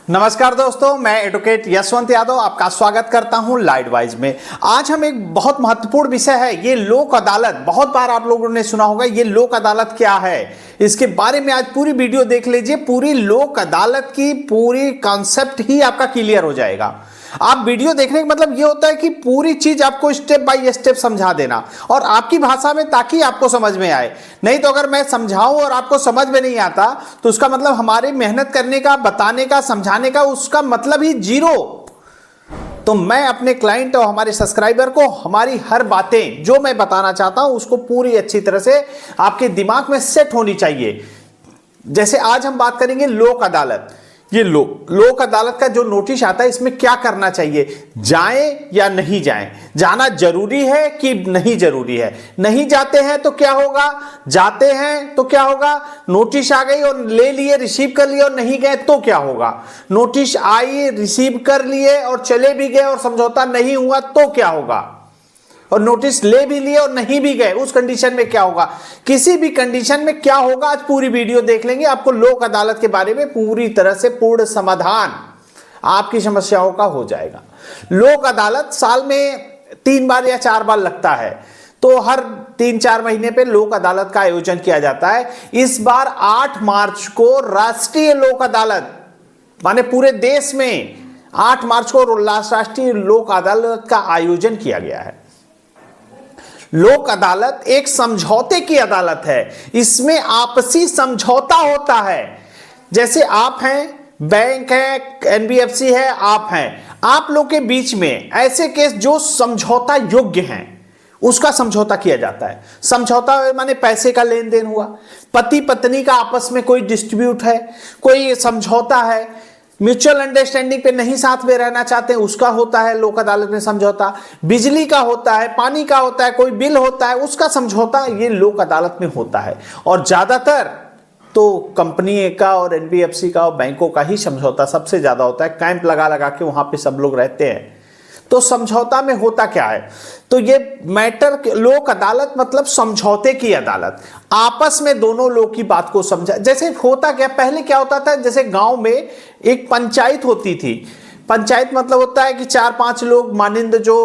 नमस्कार दोस्तों, मैं एडवोकेट यशवंत यादव आपका स्वागत करता हूं लाइटवाइज में। आज हम एक बहुत महत्वपूर्ण विषय है ये लोक अदालत। बहुत बार आप लोगों ने सुना होगा ये लोक अदालत क्या है, इसके बारे में आज पूरी वीडियो देख लीजिए। पूरी लोक अदालत की पूरी कॉन्सेप्ट ही आपका क्लियर हो जाएगा। आप वीडियो देखने का मतलब ये होता है कि पूरी चीज आपको स्टेप बाय स्टेप समझा देना और आपकी भाषा में, ताकि आपको समझ में आए। नहीं तो अगर मैं समझाऊं और आपको समझ में नहीं आता तो उसका मतलब हमारी मेहनत करने का, बताने का, समझाने का उसका मतलब ही जीरो। तो मैं अपने क्लाइंट और हमारे सब्सक्राइबर को हमारी हर बातें जो मैं बताना चाहता हूं उसको पूरी अच्छी तरह से आपके दिमाग में सेट होनी चाहिए। जैसे आज हम बात करेंगे लोक अदालत। ये लोक अदालत का जो नोटिस आता है इसमें क्या करना चाहिए, जाएं या नहीं जाएं, जाना जरूरी है कि नहीं जरूरी है, नहीं जाते हैं तो क्या होगा, जाते हैं तो क्या होगा, नोटिस आ गई और ले लिए, रिसीव कर लिए और नहीं गए तो क्या होगा, नोटिस आई, रिसीव कर लिए और चले भी गए और समझौता नहीं हुआ तो क्या होगा, और नोटिस ले भी लिए और नहीं भी गए उस कंडीशन में क्या होगा, किसी भी कंडीशन में क्या होगा। आज पूरी वीडियो देख लेंगे, आपको लोक अदालत के बारे में पूरी तरह से पूर्ण समाधान आपकी समस्याओं का हो जाएगा। लोक अदालत साल में 3 बार या 4 बार लगता है, तो हर 3-4 महीने पे लोक अदालत का आयोजन किया जाता है। इस बार 8 मार्च को राष्ट्रीय लोक अदालत, माने पूरे देश में 8 मार्च को राष्ट्रीय लोक अदालत का आयोजन किया गया है। लोक अदालत एक समझौते की अदालत है, इसमें आपसी समझौता होता है। जैसे आप हैं, बैंक है, एनबीएफसी है, आप हैं, आप लोग के बीच में ऐसे केस जो समझौता योग्य हैं उसका समझौता किया जाता है। समझौता माने पैसे का लेन देन हुआ, पति पत्नी का आपस में कोई डिस्प्यूट है, कोई समझौता है, म्यूचुअल अंडरस्टैंडिंग पे नहीं साथ में रहना चाहते उसका होता है लोक अदालत में समझौता, बिजली का होता है, पानी का होता है, कोई बिल होता है उसका समझौता ये लोक अदालत में होता है। और ज्यादातर तो कंपनी का और एनबीएफसी का और बैंकों का ही समझौता सबसे ज्यादा होता है। कैंप लगा लगा के वहां पे सब लोग रहते हैं। तो समझौता में होता क्या है, तो ये मैटर, लोक अदालत मतलब समझौते की अदालत, आपस में दोनों लोग की बात को समझा। जैसे होता क्या, पहले क्या होता था, जैसे गांव में एक पंचायत होती थी। पंचायत मतलब होता है कि 4-5 लोग मानिंद जो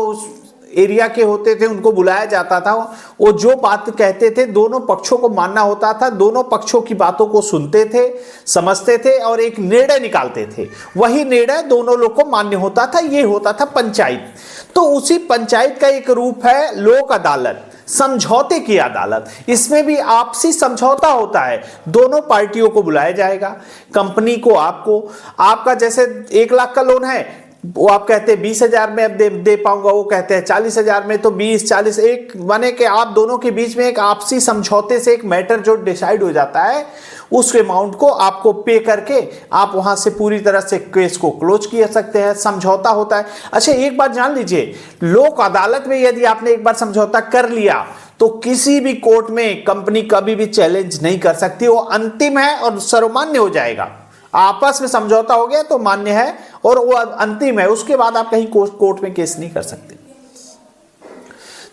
एरिया के होते थे उनको बुलाया जाता था, वो जो बात कहते थे दोनों पक्षों को मानना होता था, दोनों पक्षों की बातों को सुनते थे, समझते थे और एक निर्णय निकालते थे। वही निर्णय दोनों लोग को मान्य होता था, ये होता था पंचायत। तो उसी पंचायत का एक रूप है लोक अदालत, समझौते की अदालत। इसमें भी आपसी समझौता होता है, दोनों पार्टियों को बुलाया जाएगा। कंपनी को आपको, आपका जैसे 1 लाख का लोन है, वो आप कहते हैं 20,000 में अब दे पाऊंगा, वो कहते हैं 40,000 में, तो 20-40 एक बने के आप दोनों के बीच में एक आपसी समझौते से एक मैटर जो डिसाइड हो जाता है, उस अमाउंट को आपको पे करके आप वहां से पूरी तरह से केस को क्लोज किया सकते हैं। समझौता होता है। अच्छा एक बात जान लीजिए, लोक अदालत में यदि आपने एक बार समझौता कर लिया तो किसी भी कोर्ट में कंपनी कभी भी चैलेंज नहीं कर सकती, वो अंतिम है और सर्वमान्य हो जाएगा। आपस में समझौता हो गया तो मान्य है और वो अंतिम है, उसके बाद आप कहीं कोर्ट में केस नहीं कर सकते।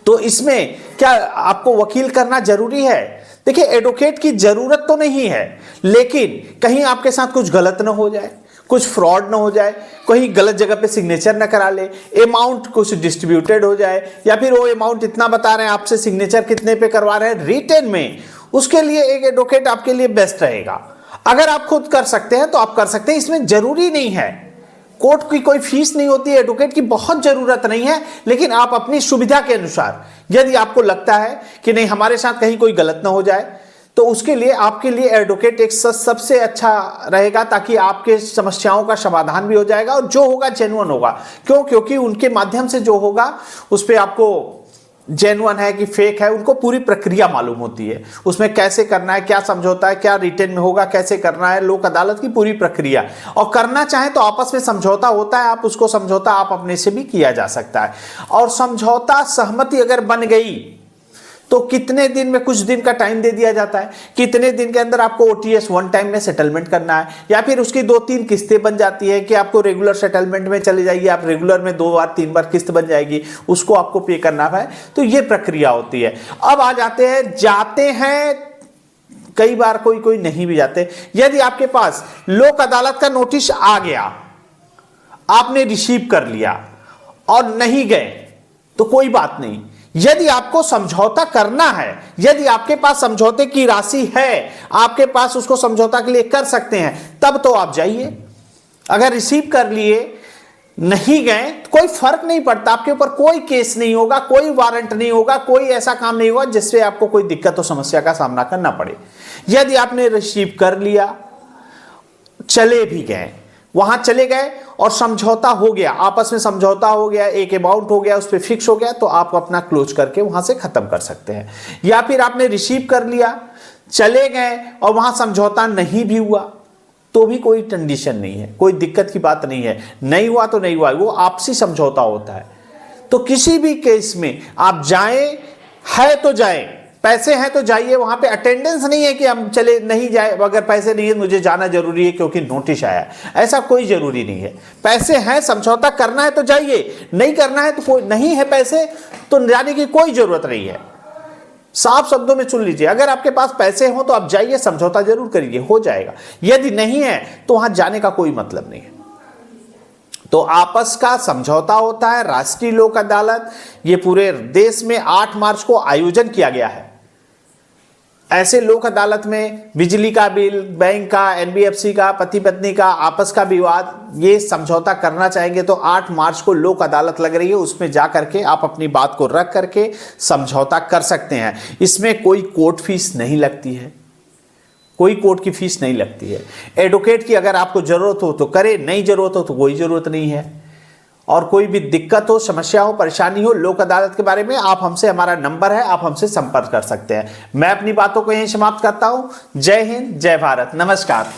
तो इसमें क्या आपको वकील करना जरूरी है? देखिए, एडवोकेट की जरूरत तो नहीं है, लेकिन कहीं आपके साथ कुछ गलत ना हो जाए, कुछ फ्रॉड ना हो जाए, कहीं गलत जगह पे सिग्नेचर ना करा ले, अमाउंट कुछ डिस्ट्रीब्यूटेड हो जाए, या फिर वो अमाउंट इतना बता रहे हैं आपसे सिग्नेचर कितने पे करवा रहे हैं रिटेन में, उसके लिए एक एडवोकेट आपके लिए बेस्ट रहेगा। अगर आप खुद कर सकते हैं तो आप कर सकते हैं, इसमें जरूरी नहीं है, कोर्ट की कोई फीस नहीं होती है, एडवोकेट की बहुत जरूरत नहीं है। लेकिन आप अपनी सुविधा के अनुसार यदि आपको लगता है कि नहीं हमारे साथ कहीं कोई गलत ना हो जाए, तो उसके लिए आपके लिए एडवोकेट एक सबसे अच्छा रहेगा, ताकि आपके समस्याओं का समाधान भी हो जाएगा और जो होगा जेन्युइन होगा। क्यों? क्योंकि उनके माध्यम से जो होगा उस पर आपको जेन्युइन है कि फेक है, उनको पूरी प्रक्रिया मालूम होती है, उसमें कैसे करना है, क्या समझौता है, क्या रिटेन में होगा, कैसे करना है, लोक अदालत की पूरी प्रक्रिया। और करना चाहे तो आपस में समझौता होता है, आप उसको समझौता आप अपने से भी किया जा सकता है। और समझौता सहमति अगर बन गई तो कितने दिन में, कुछ दिन का टाइम दे दिया जाता है, कितने दिन के अंदर आपको ओटीएस 1 टाइम में सेटलमेंट करना है, या फिर उसकी 2-3 किस्तें बन जाती है कि आपको रेगुलर सेटलमेंट में चली जाएगी, आप रेगुलर में 2 बार 3 बार किस्त बन जाएगी, उसको आपको पे करना है। तो ये प्रक्रिया होती है। अब आ जाते हैं कई बार कोई कोई नहीं भी जाते। यदि आपके पास लोक अदालत का नोटिस आ गया, आपने रिसीव कर लिया और नहीं गए तो कोई बात नहीं। यदि आपको समझौता करना है, यदि आपके पास समझौते की राशि है, आपके पास उसको समझौता के लिए कर सकते हैं, तब तो आप जाइए। अगर रिसीव कर लिए नहीं गए तो कोई फर्क नहीं पड़ता, आपके ऊपर कोई केस नहीं होगा, कोई वारंट नहीं होगा, कोई ऐसा काम नहीं होगा जिससे आपको कोई दिक्कत और समस्या का सामना करना पड़े। यदि आपने रिसीव कर लिया, चले भी गए, वहां चले गए और समझौता हो गया, आपस में समझौता हो गया, एक अमाउंट हो गया, उस पर फिक्स हो गया, तो आप अपना क्लोज करके वहां से खत्म कर सकते हैं। या फिर आपने रिसीव कर लिया, चले गए और वहां समझौता नहीं भी हुआ तो भी कोई कंडीशन नहीं है, कोई दिक्कत की बात नहीं है। नहीं हुआ तो नहीं हुआ, वो आपसी समझौता होता है। तो किसी भी केस में आप जाएं, है तो जाएं, पैसे हैं तो जाइए। वहां पे अटेंडेंस नहीं है कि हम चले नहीं जाए, अगर पैसे नहीं है मुझे जाना जरूरी है क्योंकि नोटिस आया, ऐसा कोई जरूरी नहीं है। पैसे हैं, समझौता करना है तो जाइए, नहीं करना है तो कोई नहीं है पैसे तो जाने की कोई जरूरत नहीं है। साफ शब्दों में सुन लीजिए, अगर आपके पास पैसे हो तो आप जाइए, समझौता जरूर करिए, हो जाएगा। यदि नहीं है तो वहां जाने का कोई मतलब नहीं है। तो आपस का समझौता होता है। राष्ट्रीय लोक अदालत ये पूरे देश में 8 मार्च को आयोजन किया गया है। ऐसे लोक अदालत में बिजली का बिल, बैंक का, एनबीएफसी का, पति पत्नी का आपस का विवाद, ये समझौता करना चाहेंगे तो 8 मार्च को लोक अदालत लग रही है, उसमें जा करके आप अपनी बात को रख करके समझौता कर सकते हैं। इसमें कोई कोर्ट फीस नहीं लगती है, कोई कोर्ट की फीस नहीं लगती है। एडवोकेट की अगर आपको जरूरत हो तो करे, नहीं जरूरत हो तो कोई जरूरत नहीं है। और कोई भी दिक्कत हो, समस्या हो, परेशानी हो लोक अदालत के बारे में, आप हमसे, हमारा नंबर है, आप हमसे संपर्क कर सकते हैं। मैं अपनी बातों को यहीं समाप्त करता हूं। जय हिंद, जय भारत, नमस्कार।